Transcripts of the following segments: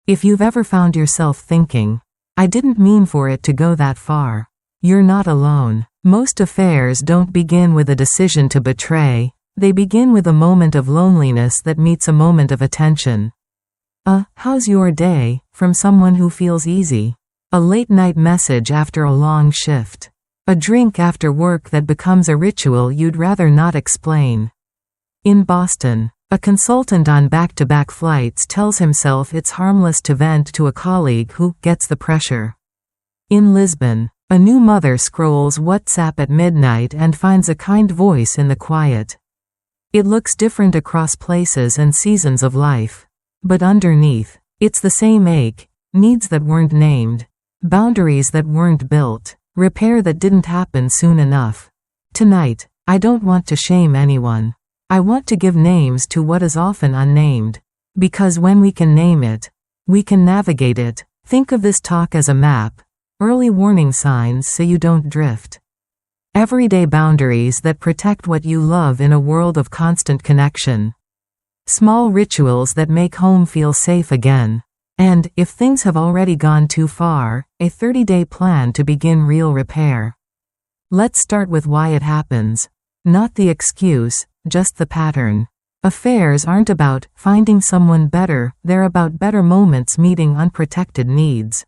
If you've ever found yourself thinking, I didn't mean for it to go that far, you're not alone. Most affairs don't begin with a decision to betray, they begin with a moment of loneliness that meets a moment of attention. How's your day, from someone who feels easy. A late-night message after a long shift. A drink after work that becomes a ritual you'd rather not explain. In Boston, a consultant on back-to-back flights tells himself it's harmless to vent to a colleague who gets the pressure. In Lisbon, a new mother scrolls WhatsApp at midnight and finds a kind voice in the quiet. It looks different across places and seasons of life. But underneath, it's the same ache, needs that weren't named, boundaries that weren't built, repair that didn't happen soon enough. Tonight, I don't want to shame anyone. I want to give names to what is often unnamed. Because when we can name it, we can navigate it. Think of this talk as a map. Early warning signs so you don't drift. Everyday boundaries that protect what you love in a world of constant connection. Small rituals that make home feel safe again. And, if things have already gone too far, a 30-day plan to begin real repair. Let's start with why it happens. Not the excuse, just the pattern. Affairs aren't about finding someone better, they're about better moments meeting unprotected needs.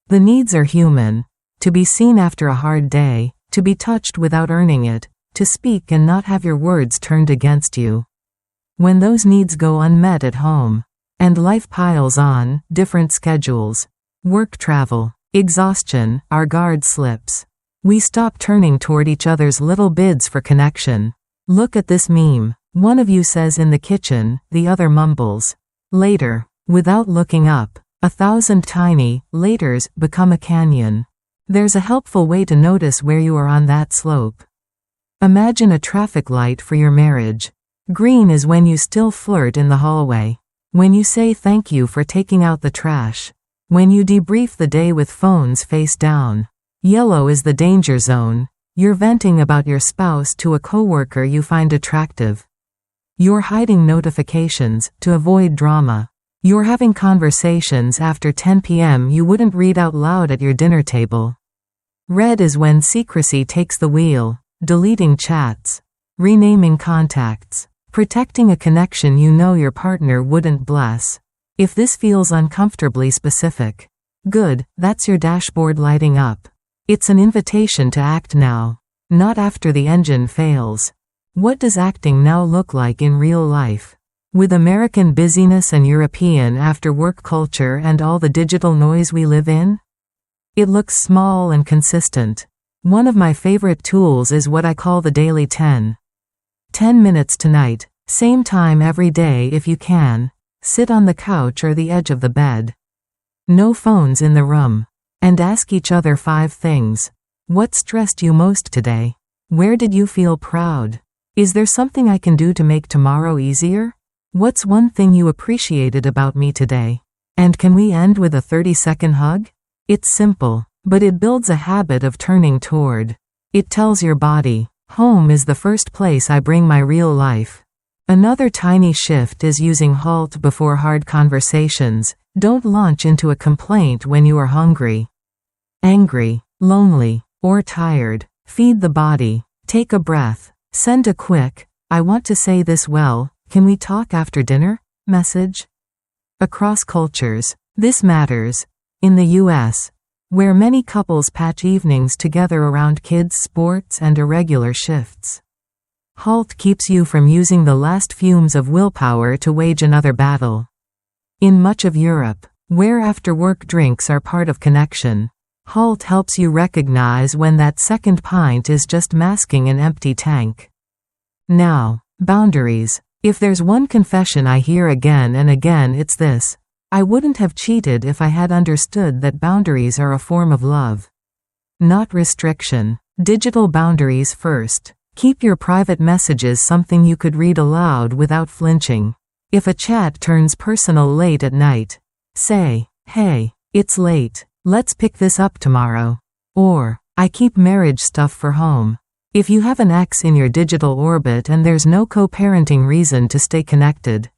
The needs are human. To be seen after a hard day, to be touched without earning it, to speak and not have your words turned against you. When those needs go unmet at home, and life piles on, different schedules, work travel, exhaustion, our guard slips. We stop turning toward each other's little bids for connection. Look at this meme. One of you says in the kitchen, the other mumbles. Later, without looking up, 1,000 tiny laters become a canyon. There's a helpful way to notice where you are on that slope. Imagine a traffic light for your marriage. Green is when you still flirt in the hallway. When you say thank you for taking out the trash. When you debrief the day with phones face down. Yellow is the danger zone. You're venting about your spouse to a coworker you find attractive. You're hiding notifications to avoid drama. You're having conversations after 10 p.m. you wouldn't read out loud at your dinner table. Red is when secrecy takes the wheel, deleting chats, renaming contacts, protecting a connection you know your partner wouldn't bless. If this feels uncomfortably specific, good, that's your dashboard lighting up. It's an invitation to act now, not after the engine fails. What does acting now look like in real life? With American busyness and European after-work culture and all the digital noise we live in? It looks small and consistent. One of my favorite tools is what I call the daily 10. 10 minutes tonight, same time every day if you can. Sit on the couch or the edge of the bed. No phones in the room. And ask each other 5 things. What stressed you most today? Where did you feel proud? Is there something I can do to make tomorrow easier? What's one thing you appreciated about me today? And can we end with a 30-second hug? It's simple, but it builds a habit of turning toward. It tells your body, home is the first place I bring my real life. Another tiny shift is using halt before hard conversations. Don't launch into a complaint when you are hungry, angry, lonely, or tired. Feed the body. Take a breath. Send a quick, I want to say this well, can we talk after dinner? Message. Across cultures, this matters. In the US, where many couples patch evenings together around kids' sports and irregular shifts. Halt keeps you from using the last fumes of willpower to wage another battle. In much of Europe, where after-work drinks are part of connection, halt helps you recognize when that second pint is just masking an empty tank. Now, boundaries. If there's one confession I hear again and again, it's this. I wouldn't have cheated if I had understood that boundaries are a form of love. Not restriction. Digital boundaries first. Keep your private messages something you could read aloud without flinching. If a chat turns personal late at night, say, hey, it's late. Let's pick this up tomorrow. Or, I keep marriage stuff for home. If you have an ex in your digital orbit and there's no co-parenting reason to stay connected,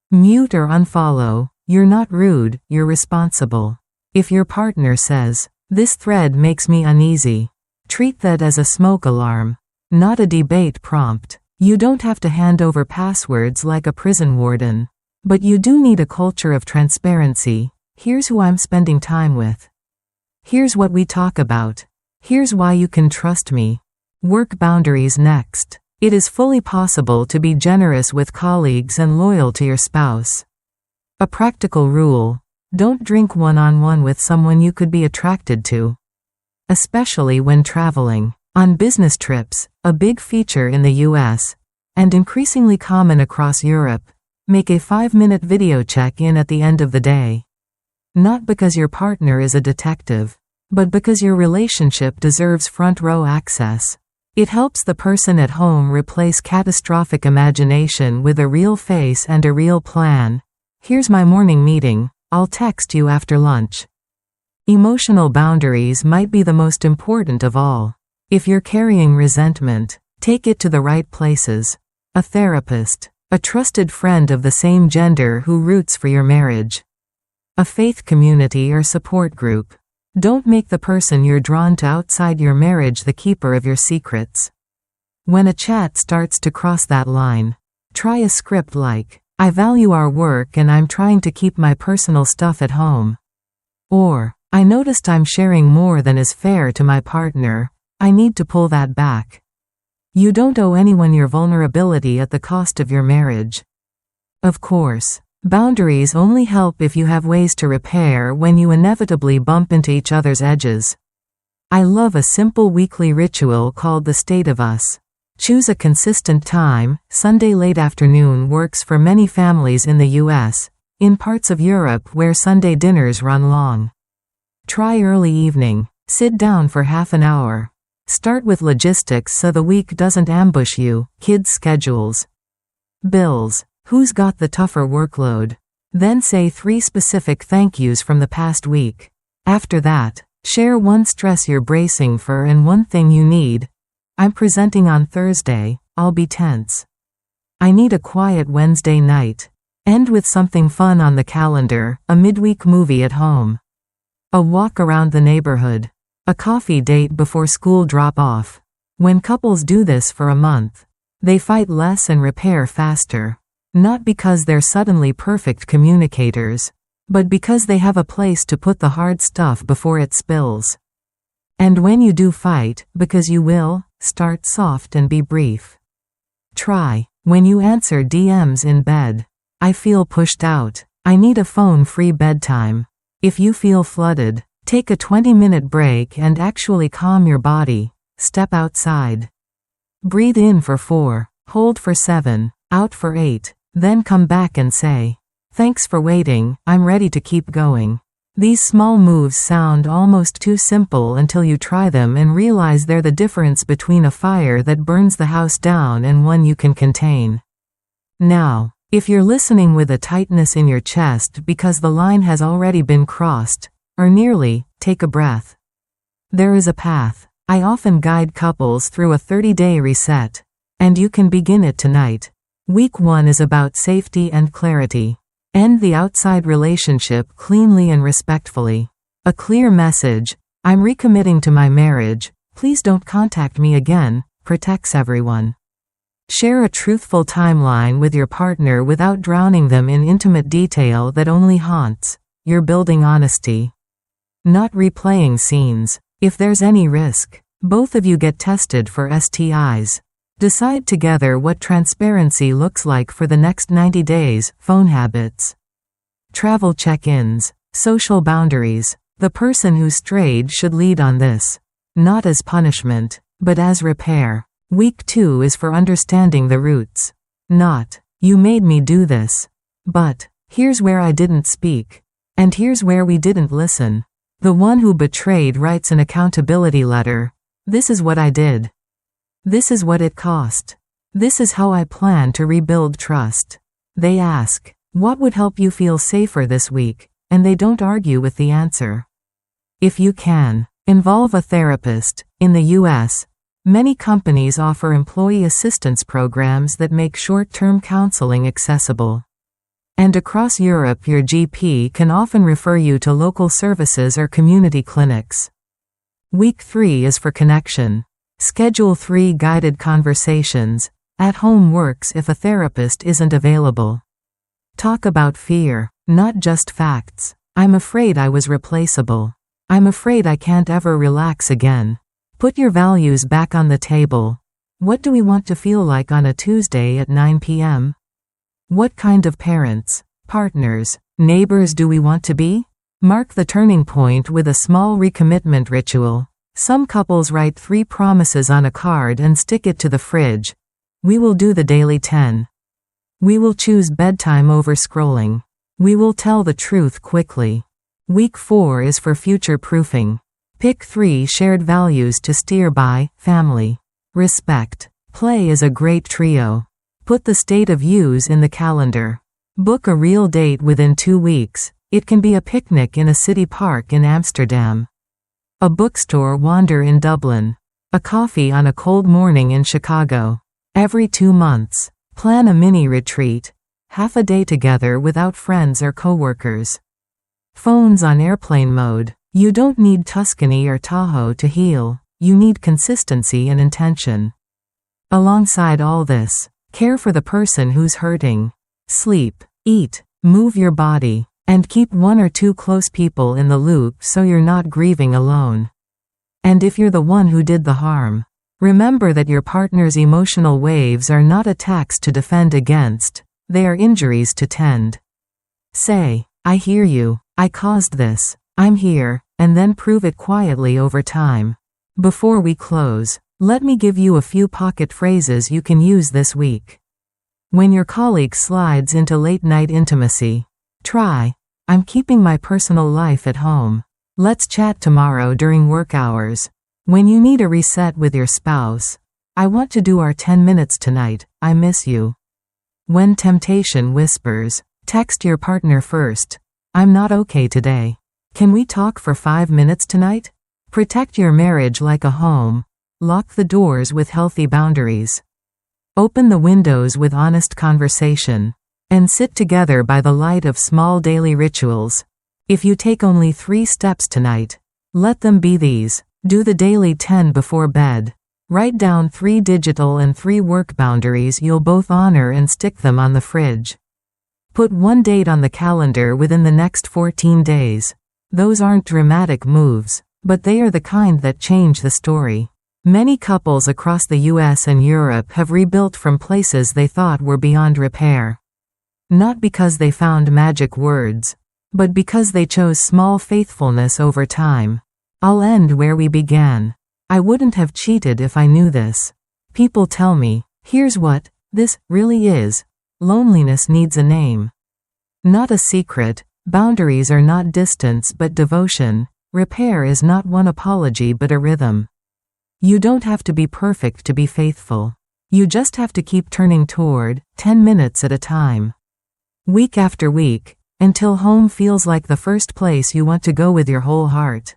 mute or unfollow. You're not rude, you're responsible. If your partner says, "This thread makes me uneasy," treat that as a smoke alarm, not a debate prompt. You don't have to hand over passwords like a prison warden. But you do need a culture of transparency. Here's who I'm spending time with. Here's what we talk about. Here's why you can trust me. Work boundaries next. It is fully possible to be generous with colleagues and loyal to your spouse. A practical rule: don't drink one-on-one with someone you could be attracted to. Especially when traveling. On business trips, a big feature in the US, and increasingly common across Europe, make a 5-minute video check-in at the end of the day. Not because your partner is a detective, but because your relationship deserves front-row access. It helps the person at home replace catastrophic imagination with a real face and a real plan. Here's my morning meeting, I'll text you after lunch. Emotional boundaries might be the most important of all. If you're carrying resentment, take it to the right places. A therapist, a trusted friend of the same gender who roots for your marriage. A faith community or support group. Don't make the person you're drawn to outside your marriage the keeper of your secrets. When a chat starts to cross that line, try a script like, "I value our work and I'm trying to keep my personal stuff at home." Or, "I noticed I'm sharing more than is fair to my partner. I need to pull that back." You don't owe anyone your vulnerability at the cost of your marriage. Of course, boundaries only help if you have ways to repair when you inevitably bump into each other's edges. I love a simple weekly ritual called the State of Us. Choose a consistent time. Sunday late afternoon works for many families in the US, in parts of Europe where Sunday dinners run long. Try early evening. Sit down for half an hour. Start with logistics so the week doesn't ambush you. Kids' schedules. Bills. Who's got the tougher workload? Then say 3 specific thank yous from the past week. After that, share one stress you're bracing for and one thing you need. "I'm presenting on Thursday, I'll be tense. I need a quiet Wednesday night." End with something fun on the calendar, a midweek movie at home. A walk around the neighborhood. A coffee date before school drop-off. When couples do this for a month, they fight less and repair faster. Not because they're suddenly perfect communicators, but because they have a place to put the hard stuff before it spills. And when you do fight, because you will, start soft and be brief. Try, when you answer DMs in bed, "I feel pushed out. I need a phone-free bedtime." If you feel flooded, take a 20-minute break and actually calm your body. Step outside. Breathe in for 4, hold for 7, out for 8, then come back and say, "Thanks for waiting, I'm ready to keep going." These small moves sound almost too simple until you try them and realize they're the difference between a fire that burns the house down and one you can contain. Now, if you're listening with a tightness in your chest because the line has already been crossed, or nearly, take a breath. There is a path. I often guide couples through a 30-day reset, and you can begin it tonight. Week 1 is about safety and clarity. End the outside relationship cleanly and respectfully. A clear message, "I'm recommitting to my marriage, please don't contact me again," protects everyone. Share a truthful timeline with your partner without drowning them in intimate detail that only haunts. You're building honesty. Not replaying scenes. If there's any risk, both of you get tested for STIs. Decide together what transparency looks like for the next 90 days. Phone habits. Travel check-ins. Social boundaries. The person who strayed should lead on this. Not as punishment, but as repair. Week 2 is for understanding the roots. Not, "You made me do this," but, "Here's where I didn't speak. And here's where we didn't listen." The one who betrayed writes an accountability letter. "This is what I did. This is what it cost. This is how I plan to rebuild trust." They ask, "What would help you feel safer this week?" and they don't argue with the answer. If you can, involve a therapist. In the US, many companies offer employee assistance programs that make short-term counseling accessible. And across Europe, your GP can often refer you to local services or community clinics. Week 3 is for connection. Schedule 3 guided conversations. At home works if a therapist isn't available. Talk about fear, not just facts. I'm afraid I was replaceable. I'm afraid I can't ever relax again. Put your values back on the table. What do we want to feel like on a Tuesday at 9 p.m.? What kind of parents, partners, neighbors do we want to be? Mark the turning point with a small recommitment ritual. Some couples write 3 promises on a card and stick it to the fridge. We will do the daily 10. We will choose bedtime over scrolling. We will tell the truth quickly. Week 4 is for future proofing. Pick 3 shared values to steer by. Family. Respect. Play is a great trio. Put the state of use in the calendar. Book a real date within 2 weeks. It can be a picnic in a city park in Amsterdam. A bookstore wander in Dublin. A coffee on a cold morning in Chicago. Every 2 months, plan a mini retreat. Half a day together without friends or coworkers. Phones on airplane mode. You don't need Tuscany or Tahoe to heal. You need consistency and intention. Alongside all this, care for the person who's hurting. Sleep, eat, move your body, and keep 1 or 2 close people in the loop so you're not grieving alone. And if you're the one who did the harm, remember that your partner's emotional waves are not attacks to defend against, they are injuries to tend. Say, I hear you, I caused this, I'm here, and then prove it quietly over time. Before we close, let me give you a few pocket phrases you can use this week. When your colleague slides into late-night intimacy, try, I'm keeping my personal life at home. Let's chat tomorrow during work hours. When you need a reset with your spouse, I want to do our 10 minutes tonight, I miss you. When temptation whispers, text your partner first. I'm not okay today. Can we talk for 5 minutes tonight? Protect your marriage like a home. Lock the doors with healthy boundaries. Open the windows with honest conversation. And sit together by the light of small daily rituals. If you take only 3 steps tonight, let them be these. Do the daily 10 before bed. Write down 3 digital and 3 work boundaries you'll both honor and stick them on the fridge. Put 1 date on the calendar within the next 14 days. Those aren't dramatic moves, but they are the kind that change the story. Many couples across the US and Europe have rebuilt from places they thought were beyond repair. Not because they found magic words, but because they chose small faithfulness over time. I'll end where we began. I wouldn't have cheated if I knew this. People tell me, here's what this really is. Loneliness needs a name. Not a secret. Boundaries are not distance but devotion. Repair is not one apology but a rhythm. You don't have to be perfect to be faithful. You just have to keep turning toward 10 minutes at a time. Week after week, until home feels like the first place you want to go with your whole heart.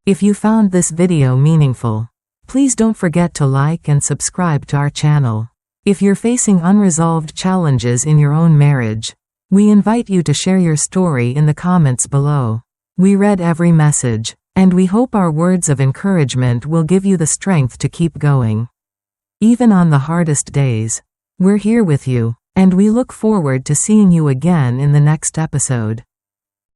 If you found this video meaningful, please don't forget to like and subscribe to our channel. If you're facing unresolved challenges in your own marriage, we invite you to share your story in the comments below. We read every message, and we hope our words of encouragement will give you the strength to keep going. Even on the hardest days, we're here with you, and we look forward to seeing you again in the next episode.